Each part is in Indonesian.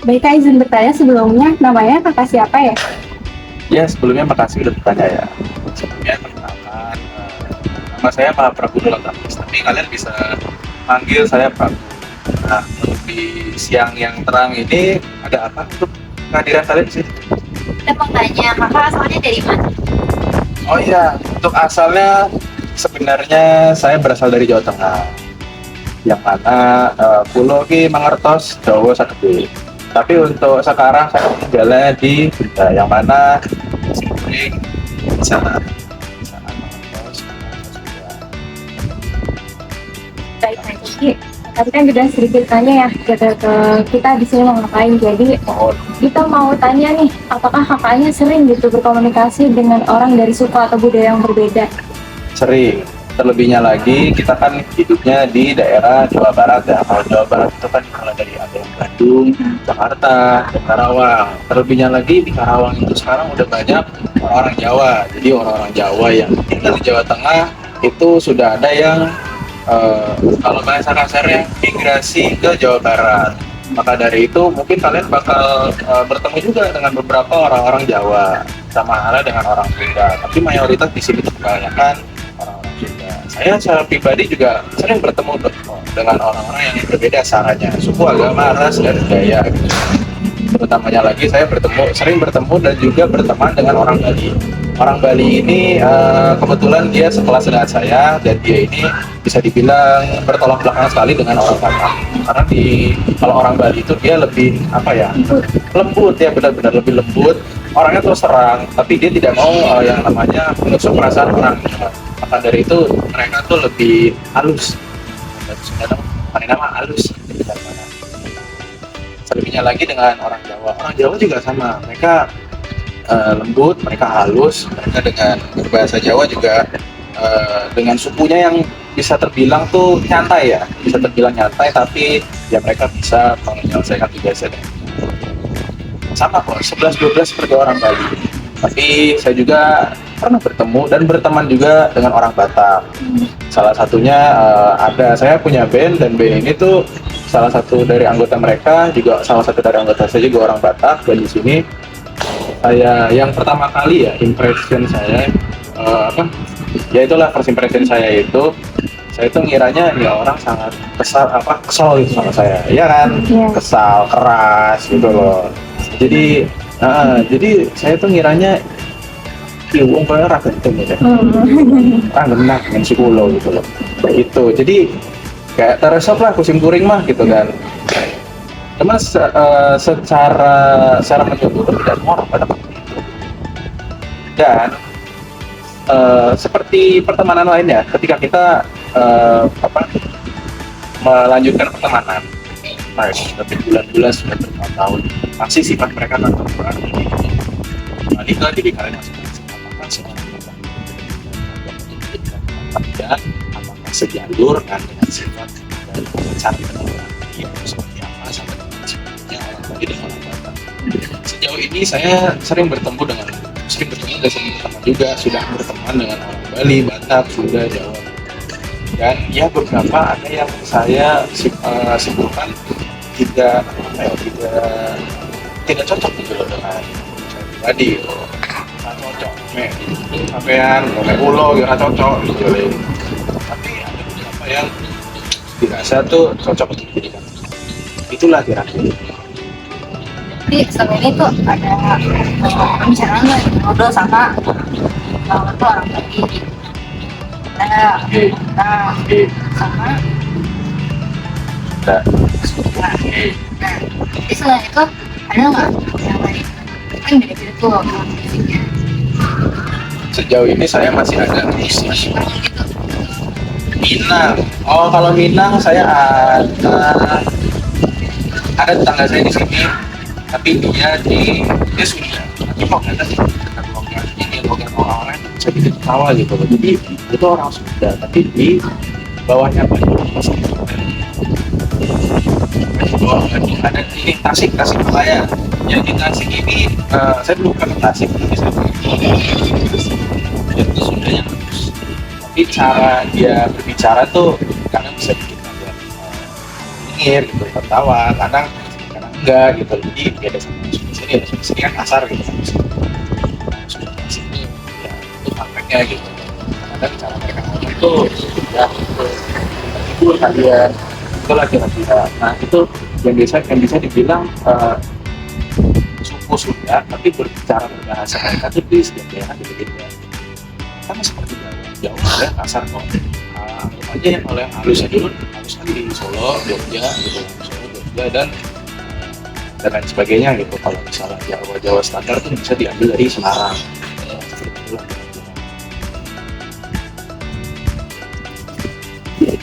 Baik, Kak, izin bertanya sebelumnya, namanya kakak siapa ya? Ya, sebelumnya makasih udah bertanya ya. Sebelumnya perkenalkan, nama saya Pak Prabu Nurlatamis, tapi kalian bisa panggil saya Prabu. Nah, untuk di siang yang terang ini ada apa untuk kehadiran kalian di sini? Kita mau tanya, kakak asalnya dari mana? Oh iya, untuk asalnya sebenarnya saya berasal dari Jawa Tengah, yang mana Pulau Ki Mangertos, Jawa Sakti. Tapi untuk sekarang saya tinggalnya di Bunda, yang mana sering bisa Mangertos, Baik, Kak. Tadi kan sudah sedikit tanya ya kita di sini mau ngapain. Jadi mohon. kita mau tanya nih, apakah kakaknya sering gitu berkomunikasi dengan orang dari suku atau budaya yang berbeda? Sering. Terlebihnya lagi, kita kan hidupnya di daerah Jawa Barat ya. Kalau Jawa Barat itu kan mulai dari ada yang Bandung, Jakarta, dan Karawang. Terlebihnya lagi di Karawang itu sekarang udah banyak orang-orang Jawa. Jadi orang-orang Jawa yang tinggal di Jawa Tengah itu sudah ada yang kalau bahasa kasarnya migrasi ke Jawa Barat. Maka dari itu mungkin kalian bakal bertemu juga dengan beberapa orang-orang Jawa, sama halnya dengan orang Sunda. Tapi mayoritas di sini tuh kebanyakan orang-orang Sunda. Saya secara pribadi juga sering bertemu dengan orang-orang yang berbeda caranya, suku, agama, ras, dan budaya. Gitu. Terutamanya lagi saya sering bertemu dan juga berteman dengan orang Bali. Orang Bali ini kebetulan dia sekelas dengan saya, dan dia ini bisa dibilang bertolak belakang sekali dengan orang Batak. Karena kalau orang Bali itu dia lebih apa ya, lembut ya, benar-benar lebih lembut. Orangnya terus terang, tapi dia tidak mau yang namanya menusuk perasaan orang. Maka dari itu mereka tuh lebih halus. Dan sebenarnya nama halus. Selebihnya lagi dengan orang Jawa. Orang Jawa juga sama. Mereka lembut, mereka halus. Mereka dengan berbahasa Jawa juga dengan sukunya yang bisa terbilang tuh nyantai ya. Bisa terbilang nyantai, tapi ya mereka bisa menyelesaikan tugasnya dengan sama kok, 11-12 seperti orang Bali. Tapi saya juga pernah bertemu dan berteman juga dengan orang Batak. Salah satunya saya punya band, dan band ini tuh salah satu dari anggota mereka juga salah satu dari anggota saya juga orang Batak. Dan di sini saya yang pertama kali ya impression saya ya itulah first impression saya itu, saya itu ngiranya ya orang sangat kesal gitu sama saya, ya kan, kesal, keras gitu loh. Jadi saya tuh ngiranya wong kaya ra genting ya. Genah dengan si kulo gitu loh. Gitu. Jadi kayak teresop lah kusim kuring mah gitu kan. Cuma secara menyeluruh tidak semua orang pada begitu. Dan seperti pertemanan lainnya, ketika kita melanjutkan pertemanan, tapi bulan-bulan sudah bertahun-tahun, masih sifat mereka tak berubah. Kembali ke diri kalian masing-masing. Apakah seorang dan apakah sejalur kan dengan sifat dan cara penerimaan dia seperti apa sama dengan sifatnya orang Bali dan orang Batak. Sejauh ini saya sering bertemu dan sering berteman juga, sudah berteman dengan orang Bali, Batak, Sunda, Jawa. Dan ya beberapa ada yang saya simpulkan tidak cocok gitu loh dengan saya pribadi. Nggak cocok, sampean mulai ulo nggak cocok gitu loh. Tapi ada beberapa yang dirasa tuh cocok untuk dijadikan. Itulah kira-kira. Jadi selama ini tuh ada pembicaraan nggak ngobrol sama tuh orang Bali gitu. Nah, sama Nah, nah, jadi selain itu ada nggak yang lain? Kan beda-beda tuh musiknya. sejauh ini saya masih ada musik Gitu. Minang. Oh, kalau Minang saya ada tetangga saya di sini, tapi dia Sunda. Tapi kok nggak tahu logat orang-orang itu bisa bikin ketawa gitu loh. Jadi itu orang Sunda, tapi di bawahnya Bandung. Oh, ada di Tasik Malaya. Yang di Tasik ini saya belum pernah ke Tasik, tapi saya itu Sundanya bagus. Tapi cara dia berbicara tuh kadang bisa bikin kalian gitu, tertawa, kadang enggak gitu. Jadi dia ada sama di sini, ada di sini kan kasar gitu. Di sini ya itu prakteknya gitu. Kadang cara mereka ngomong itu ya itu terhibur kalian itulah kira-kira. Nah itu yang bisa dibilang suku Sunda tapi berbicara berbahasa mereka tuh di setiap daerah beda-beda. Sama seperti Jawa ada yang kasar kok. Anggap aja yang kalau yang halusnya dulu halusnya di Solo, Jogja gitu, Solo, Jogja dan lain sebagainya gitu. Kalau misalnya Jawa standar tuh bisa diambil dari Semarang. Itulah kira-kira.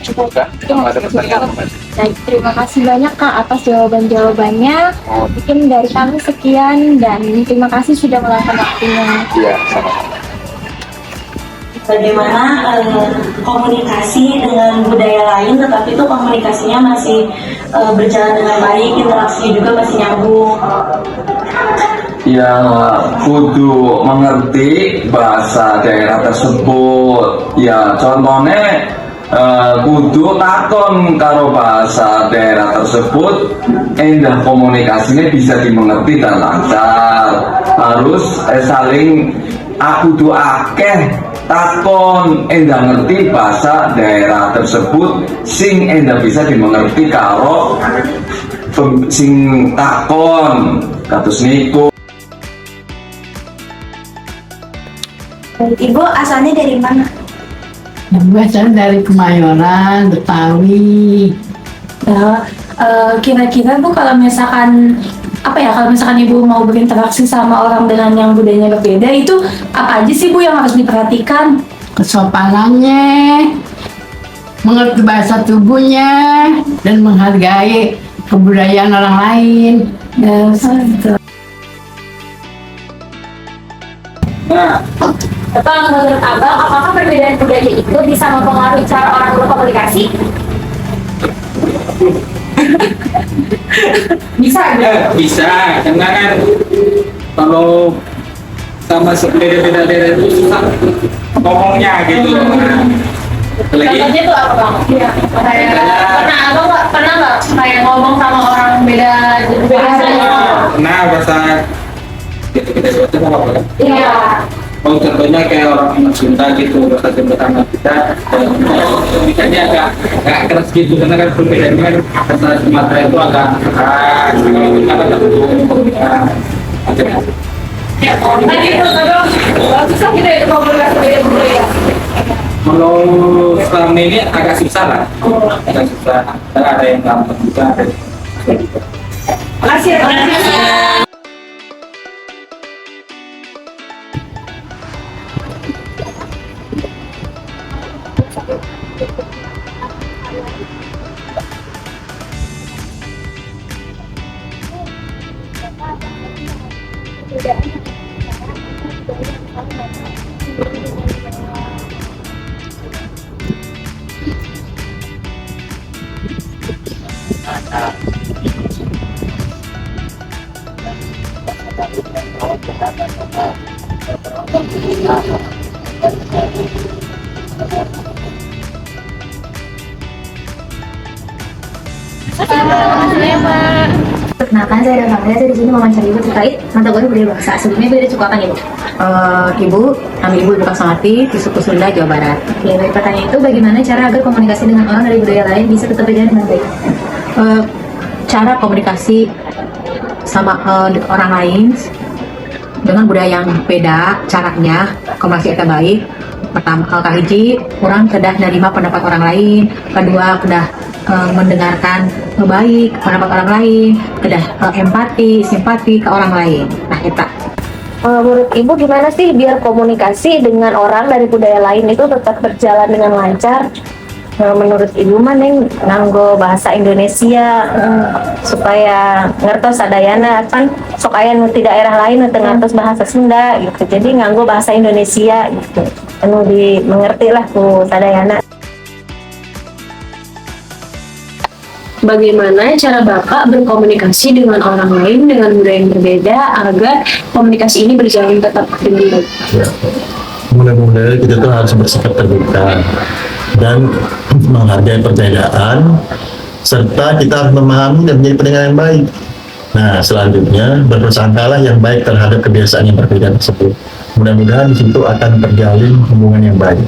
Cukup kan? Kalau ada pertanyaan apa? Baik, terima kasih banyak Kak atas jawaban-jawabannya. Mungkin dari kami sekian dan terima kasih sudah meluangkan waktunya. Iya, sama-sama. Bagaimana komunikasi dengan budaya lain, tetapi itu komunikasinya masih berjalan dengan baik, interaksi juga masih nyambung. Ya kudu mengerti bahasa daerah tersebut. Ya contohnya kudu takon karo bahasa daerah tersebut, endah komunikasinya bisa dimengerti dan lancar. Harus saling kudu akeh takon endah ngerti bahasa daerah tersebut sing endah bisa dimengerti karo sing takon kados niku. Ibu asalnya dari mana? Biasanya dari Kemayoran, Betawi. Ya, kira-kira Bu kalau misalkan kalau misalkan Ibu mau berinteraksi sama orang dengan yang budayanya berbeda, itu apa aja sih Bu yang harus diperhatikan? Kesopanannya, mengerti bahasa tubuhnya, dan menghargai kebudayaan orang lain. Ya, gitu. Bapak, menurut Abang, apakah perbedaan budaya itu bisa mempengaruhi cara orang berkomunikasi? Bisa ya? Bisa, karena kan kalau sama beda-beda daerah itu susah ngomongnya gitu. Lagi Contohnya tuh apa Bang? Iya. Pernah nggak kayak ngomong sama orang beda bahasa? nah bahasa kita itu apa ya? Iya. Oh contohnya kayak orang Sunda gitu, bahasa Sunda sama kita bicaranya agak keras gitu karena kan perbedaannya kan bahasa Sumatera itu agak keras, kalau kita agak lembut ya. Tadi itu susah gitu ya komunikasi beda budaya. Kalau selama ini agak susah lah, agak susah. Karena ada yang gampang juga. Makasih ya. Perkenalkan, saya Dava. Saya di sini mewawancari Ibu terkait mata kuliah budaya bangsa. Sebelumnya Ibu suku apa Ibu? Ibu, nama Ibu Ibu Kaksangati di suku Sunda, Jawa Barat. Oke, baik, pertanyaan itu bagaimana cara agar komunikasi dengan orang dari budaya lain bisa tetap berjalan dengan baik? Cara komunikasi sama orang lain dengan budaya yang beda, caranya komunikasi itu baik. Pertama, kahiji, orang kedah nerima pendapat orang lain. Kedua, kedah mendengarkan baik pendapat orang lain, kedah empati, simpati ke orang lain. Nah, itu. Menurut Ibu gimana sih biar komunikasi dengan orang dari budaya lain itu tetap berjalan dengan lancar? Menurut Ibu mah Neng nganggo bahasa Indonesia supaya ngertos sadayana kan sok aya nu ti daerah lain nu teu ngertos bahasa Sunda gitu. Jadi nganggo bahasa Indonesia gitu. Anu dimengerti lah ku sadayana. Bagaimana cara Bapak berkomunikasi dengan orang lain dengan budaya yang berbeda agar komunikasi ini berjalan tetap dengan baik? Ya, mudah-mudahan kita tuh harus bersikap terbuka dan menghargai perbedaan serta kita harus memahami dan menjadi pendengar yang baik. Nah, selanjutnya berprasangkalah yang baik terhadap kebiasaan yang berbeda tersebut. Mudah-mudahan di situ akan terjalin hubungan yang baik.